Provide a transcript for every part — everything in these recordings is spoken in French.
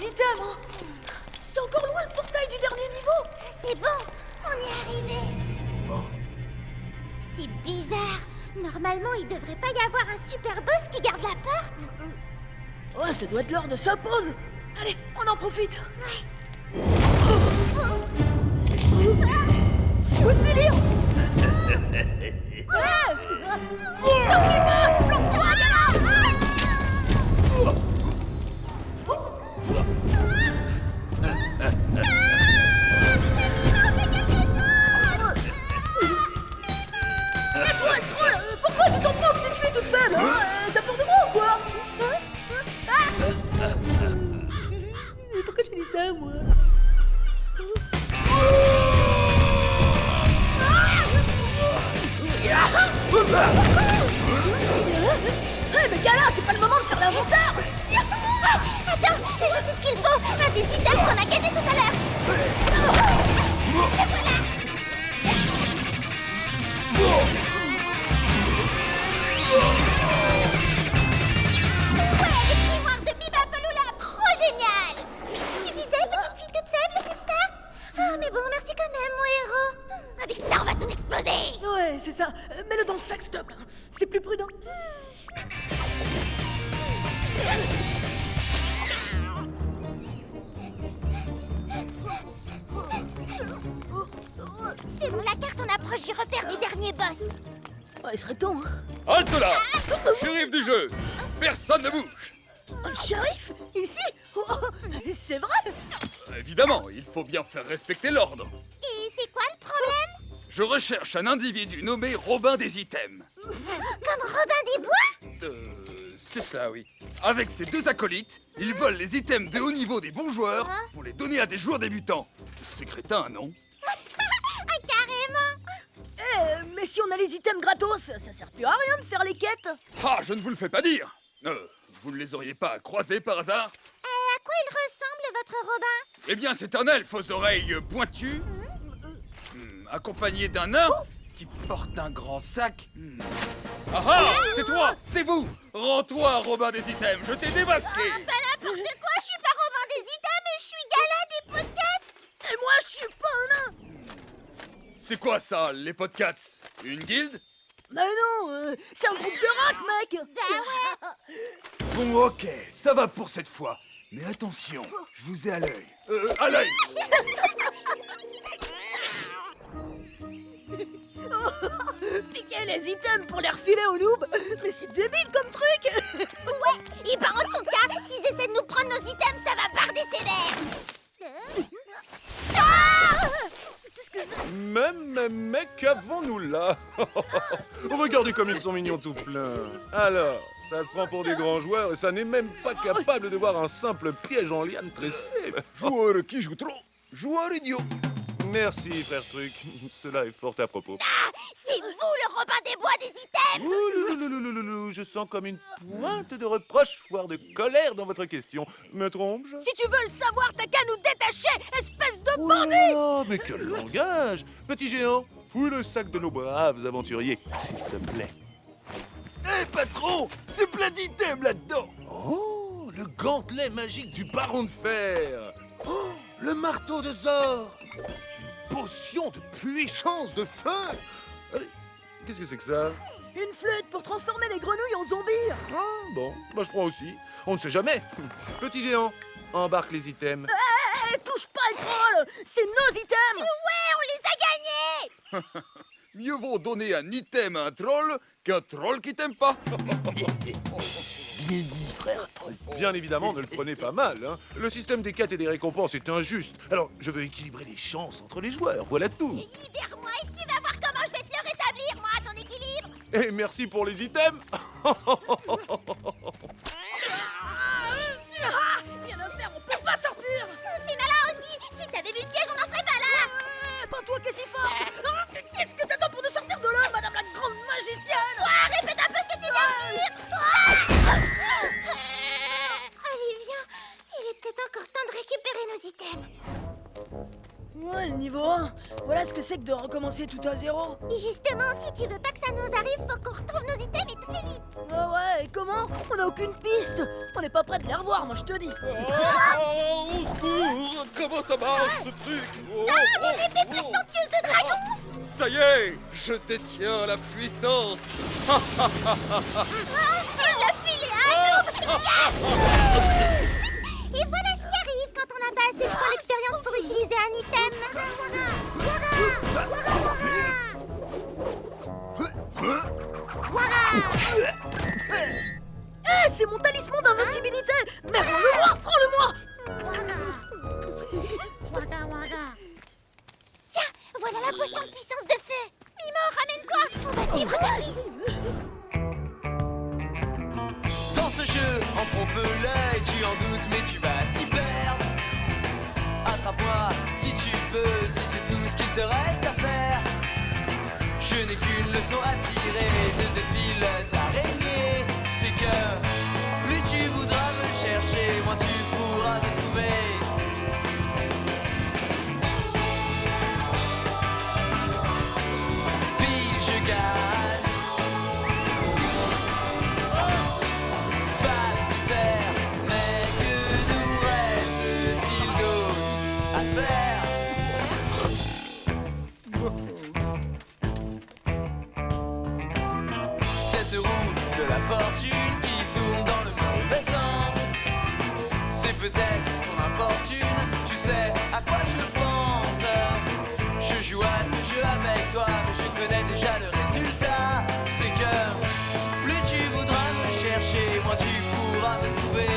items, hein. C'est encore loin le portail du dernier niveau. C'est bon, on y est arrivé. C'est bizarre. Normalement, il devrait pas y avoir un super boss qui garde la porte. Ouais, ça doit être l'heure de sa pause. Allez, on en profite. C'est quoi ce délire? Sauve-moi! Plante-toi, Mais toi, le troll, pourquoi tu t'en prends aux petites filles toutes faibles, hein? T'as peur de moi ou quoi? Pourquoi j'ai dit ça, moi? Mais gars, c'est pas le moment de faire l'inventaire. Attends, je sais ce qu'il faut. Un des items qu'on a gagné tout à l'heure. Le voilà. Ouais, les grimoires de Bibapalula, trop génial. Tu disais, petite fille toute faible, c'est ça? Ah, mais bon, merci quand même, mon héros. Avec ça, on va tout exploser. Ouais, c'est ça. Mets-le dans le sac, stop. C'est plus prudent. Selon la carte, on approche du repère du dernier boss. Ouais, il serait temps, hein. Halte là! Shérif du jeu! Personne ne bouge! Un shérif? Ici? Oh, c'est vrai? Évidemment, il faut bien faire respecter l'ordre. Et c'est quoi le problème? Je recherche un individu nommé Robin des Items. Comme Robin des Bois? C'est ça, oui. Avec ses deux acolytes, ils volent les items de haut niveau des bons joueurs pour les donner à des joueurs débutants. C'est crétin, non? Ah, carrément! Mais si on a les items gratos, ça sert plus à rien de faire les quêtes. Ah, je ne vous le fais pas dire. Vous ne les auriez pas croisés par hasard? À quoi il ressemble, votre Robin? Eh bien, c'est un elfe aux oreilles pointues, accompagné d'un nain qui porte un grand sac. Ah ah, c'est toi, c'est vous. Rends-toi, Robin des Items, je t'ai démasqué. Pas n'importe quoi, je suis pas Robin des Items, mais je suis Gala des podcasts. Et moi, je suis pas un nain. C'est quoi ça, les Podcats? Une guilde? Mais non, c'est un groupe de rock, mec. Bah ouais. Bon, ok, ça va pour cette fois. Mais attention, je vous ai à l'œil. À l'œil. Piquer les items pour les refiler aux noobs. Mais c'est débile comme truc. Ouais, et ben en tout cas, s'ils essaient de nous prendre nos items, ça va barder sévère. Qu'est-ce que c'est? Mais qu'avons-nous là? Regardez comme ils sont mignons tout pleins. Alors, ça se prend pour des grands joueurs et ça n'est même pas capable de voir un simple piège en liane tressé. Joueur qui joue trop, joueur idiot. Merci, frère Truc. Cela est fort à propos. Ah, c'est vous le Robin des Bois des items. Ouloulouloulouloulou, je sens comme une pointe de reproche, voire de colère dans votre question. Me trompe-je? Si tu veux le savoir, t'as qu'à nous détacher, espèce de Oh bandit. là là, mais quel langage! Petit géant, fouille le sac de nos braves aventuriers, s'il te plaît. Hé, patron, c'est plein d'items là-dedans. Oh, le gantelet magique du baron de fer! Oh, le marteau de Zor! Une potion de puissance de feu! Qu'est-ce que c'est que ça? Une flûte pour transformer les grenouilles en zombies. Ah, bon, moi je prends aussi. On ne sait jamais. Petit géant, embarque les items. Touche pas le troll. C'est nos items. Ouais, on les a gagnés. Mieux vaut donner un item à un troll qu'un troll qui t'aime pas. Bien dit, frère troll. Bien évidemment, ne le prenez pas mal. Hein. Le système des quêtes et des récompenses est injuste. Alors, je veux équilibrer les chances entre les joueurs, voilà tout. Libère-moi et tu vas voir comment je vais te le rétablir, moi, ton équilibre. Et merci pour les items. Rien à faire, on peut pas sortir. C'est malin aussi. Si t'avais vu le piège, on n'en serait pas là. Pas toi qui es si fort. Qu'est-ce que t'attends pour nous sortir de là, madame la grande magicienne? Répète un peu ce que tu viens de dire. Allez, viens. Il est peut-être encore temps de récupérer nos items. Ouais, le niveau 1. Voilà ce que c'est que de recommencer tout à zéro. Et justement, si tu veux pas que ça nous arrive, faut qu'on retrouve nos items et très vite. Ah ouais, et comment? On n'a aucune piste. On n'est pas prêt de les revoir, moi je te dis. Oh, comment ça marche ce truc? Oh, Mon épée présomptueuse de dragon! ça y est, je détiens la puissance. Il l'a filé à un noob! Et voilà ce qui arrive quand on n'a pas assez de points d'expérience pour utiliser un item. Eh, c'est mon talisman d'invincibilité! Mais rends-le-moi! Prends-le-moi! Tiens, voilà la potion de puissance de feu. Mimo, ramène-toi. On va suivre sa piste. Dans ce jeu, en trompe l'œil, tu en doutes mais tu vas t'y perdre. Attrape-moi si tu peux, si c'est tout ce qu'il te reste à faire. Je n'ai qu'une leçon à tirer de tes fils d'araignée. C'est que plus tu voudras me chercher, moins tu pourras me trouver. Puis je gagne. Face du père, mais que nous reste-t-il d'autre à faire? Cette roue de la fortune qui tourne dans le mauvais sens, c'est peut-être ton infortune, tu sais à quoi je pense. Je joue à ce jeu avec toi, mais je connais déjà le résultat. C'est que plus tu voudras me chercher, moins tu pourras me trouver.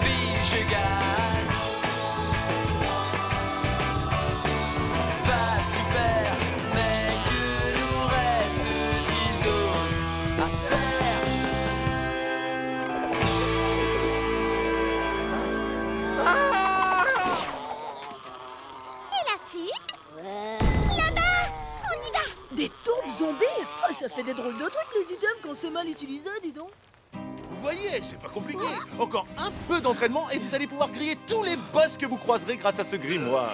Puis je gagne. Face du père, mais que nous reste-t-il d'autre à faire? Et la fuite? Là-bas! On y va! Des tourbes zombies? Oh, ça fait des drôles de trucs les items quand c'est mal utilisé, dis donc. Vous voyez, c'est pas compliqué. Encore un peu d'entraînement et vous allez pouvoir griller tous les boss que vous croiserez grâce à ce grimoire.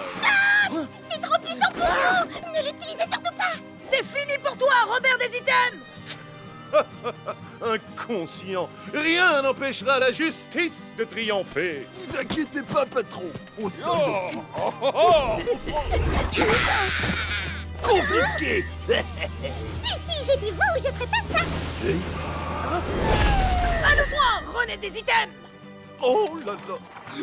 C'est trop puissant pour nous! Ne l'utilisez surtout pas! C'est fini pour toi, Robert des items! Inconscient. Rien n'empêchera la justice de triompher. Vous inquiétez pas, patron. On confisqué. Ici, j'ai dit vous, je ferai pas ça! À le droit, René des items! Oh là là.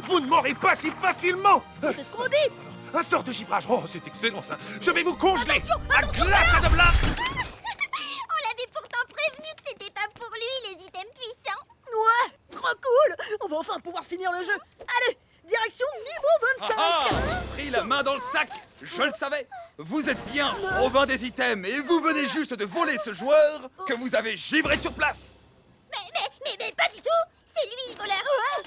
Vous ne m'aurez pas si facilement. C'est ce qu'on dit! Un sort de chiffrage. Oh, c'est excellent ça. Je vais vous congeler. Attention, à glace à de blanc. On l'avait pourtant prévenu que c'était pas pour lui, les items puissants! Ouais, trop cool! On va enfin pouvoir finir le jeu. Allez, direction niveau 25! Pris la main dans le sac. Je le savais. Vous êtes bien Robin des items et vous venez juste de voler ce joueur que vous avez givré sur place. Mais pas du tout! C'est lui le voleur!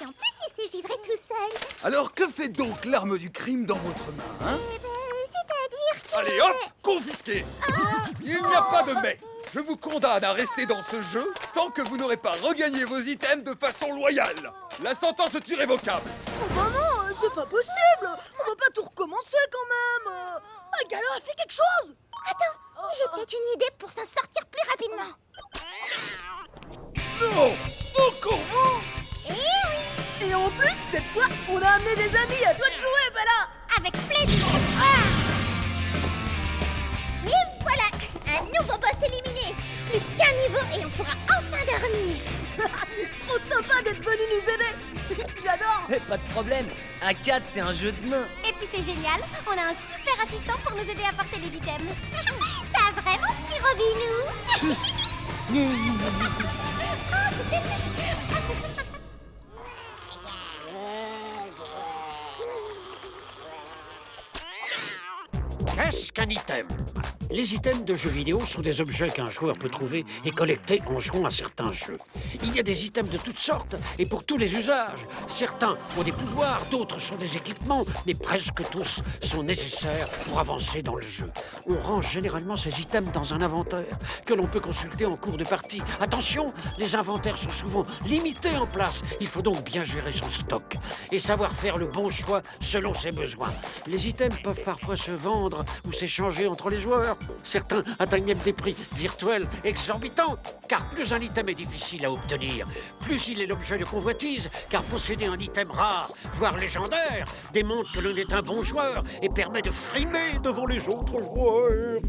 Et en plus, il s'est givré tout seul! Alors que fait donc l'arme du crime dans votre main, hein? Eh ben, c'est-à-dire que... Allez hop, confisqué. Il n'y a pas de mais. Je vous condamne à rester dans ce jeu tant que vous n'aurez pas regagné vos items de façon loyale. La sentence est irrévocable. Oh bah non, c'est pas possible! On va pas tout recommencer quand même! Ah, Gala, fais quelque chose! Attends, j'ai peut-être une idée pour s'en sortir plus rapidement! Non, encore vous. Eh oui! Et en plus, cette fois, on a amené des amis, à toi de jouer, Bella! Avec plaisir! Ah et voilà! Un nouveau boss éliminé! Plus qu'un niveau et on pourra enfin dormir! Trop sympa d'être venu nous aider! J'adore! Mais pas de problème, à 4 c'est un jeu de nains. Et puis c'est génial, on a un super assistant pour nous aider à porter les items! Pas vrai, mon petit Robinou? Qu'est-ce qu'un item? Les items de jeux vidéo sont des objets qu'un joueur peut trouver et collecter en jouant à certains jeux. Il y a des items de toutes sortes et pour tous les usages. Certains ont des pouvoirs, d'autres sont des équipements, mais presque tous sont nécessaires pour avancer dans le jeu. On range généralement ces items dans un inventaire que l'on peut consulter en cours de partie. Attention, les inventaires sont souvent limités en place. Il faut donc bien gérer son stock et savoir faire le bon choix selon ses besoins. Les items peuvent parfois se vendre ou s'échanger entre les joueurs. D'ailleurs, certains atteignent même des prix virtuels exorbitants, car plus un item est difficile à obtenir, plus il est l'objet de convoitise, car posséder un item rare, voire légendaire, démontre que l'on est un bon joueur et permet de frimer devant les autres joueurs.